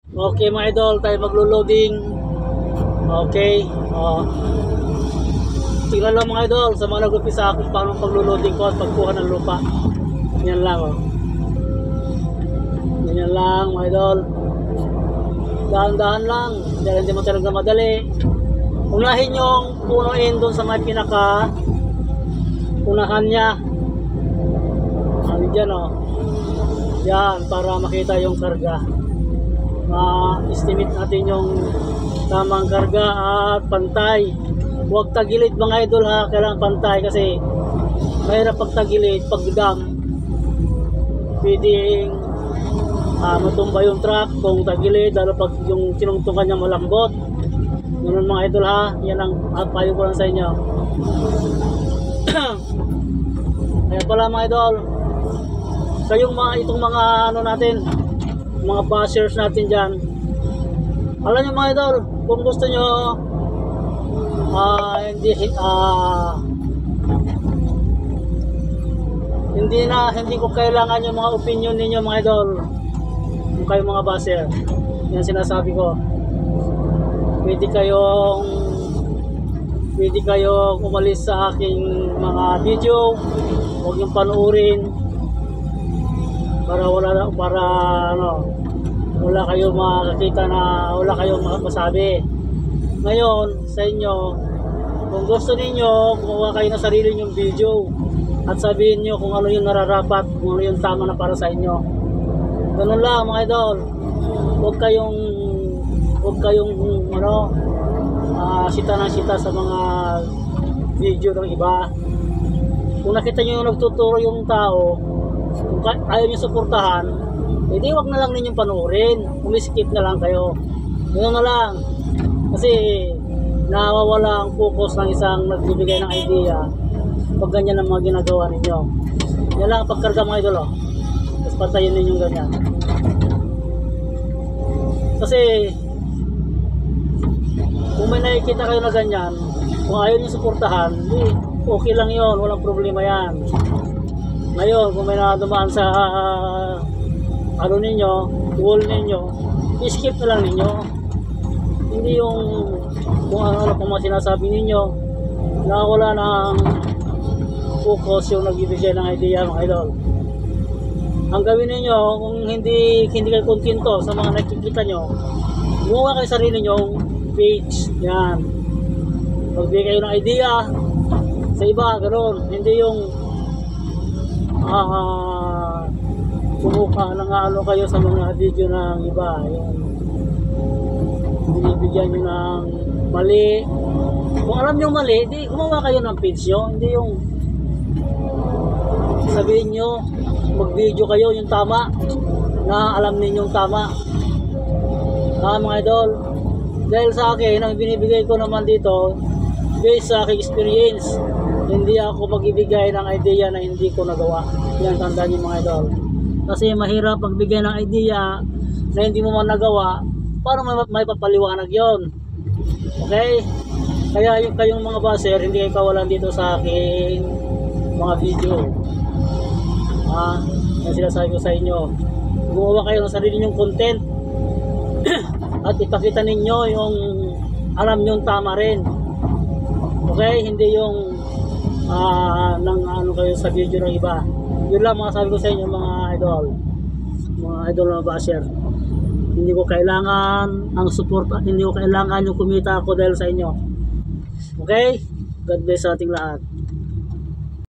Okay mga idol, tayo maglo-loading. Okay. Tingnan lang mga idol sa mga nag-upisa kung paano paglo-loading ko at pagkuha ng lupa. Yan lang Yan lang mga idol. Dahan-dahan lang. Dahil hindi mo talaga madali. Unahin yung punuin doon sa may pinaka unahan niya. Ano dyan Yan, para makita yung karga. Ma-estimate natin yung tamang karga at pantay. Huwag tagilid mga idol ha, kailangan pantay kasi mahirap pag tagilid, pag dam pwedeng matumba yung truck kung tagilid, lalo pag yung tinungtungan niya malambot. Ganun mga idol ha, yan ang payo ko lang sa inyo. Kaya pala mga idol, kayong itong mga natin, mga bashers natin dyan, alam nyo mga idol, kung gusto nyo hindi ko kailangan yung mga opinion ninyo mga idol. Kung kayo mga basher, yan sinasabi ko, pwede kayong umalis sa aking mga video, huwag yung panuorin para wala kayong makakita na wala kayong masabi. Ngayon sa inyo, kung gusto ninyo, kumuha kayo ng sarili nyong video at sabihin nyo kung ano yung nararapat, kung ano yung tama na para sa inyo. Ganun lang mga idol. Huwag kayong sita sa mga video ng iba. Kung nakita nyo yung nagtuturo yung tao, kung ayaw nyo suportahan, edi wag na lang ninyong panoorin, umiskip na lang kayo. Ganun na lang. Kasi nawawala ang focus ng isang nagbibigay ng idea pag ganyan ang mga ginagawa ninyo. Yan lang ang pagkarga mga idol Tapos patayin ninyong ganyan. Kasi kung may nakikita kayo na ganyan, kung ayaw nyo suportahan, okay lang yon, walang problema yan. Ngayon kung may nakadumaan sa ninyo, wall ninyo, skip na lang ninyo. Hindi yung kung ano pa mga sinasabi ninyo na wala ng focus yung nagbibigay ng idea mga idol. Ang gawin ninyo, kung hindi kayo kontento sa mga nakikita nyo, gumawa kayo sarili nyong page. Yan, magbigay kayo ng idea sa iba, ganoon. Hindi yung sumuka ng kayo sa mga video ng iba, yung binibigyan nyo ng mali. Kung alam nyo mali, di gumawa kayo ng page nyo. Hindi yung sabihin nyo, mag-video kayo yung tama, na alam ninyong tama. Mga idol, dahil sa akin, ang binibigay ko naman dito based sa aking experience. Hindi ako magbibigay ng idea na hindi ko nagawa. Yan, tandaan nyo mga idol. Kasi mahirap magbigay ng idea na hindi mo man nagawa, para may papaliwanag yon. Okay? Kaya yung kayong mga baser, hindi kayo kawalan dito sa aking mga video. Yan sinasabi ko sa inyo. Gumawa kayo ng sarili nyong content at ipakita ninyo yung alam nyong tama rin. Okay? Hindi yung kayo sa video ng iba. Yun lang mga sabi ko sa inyo mga idol na basher. Hindi ko kailangan ang support, hindi ko kailangan yung kumita ako dahil sa inyo. Okay? God bless sa ating lahat.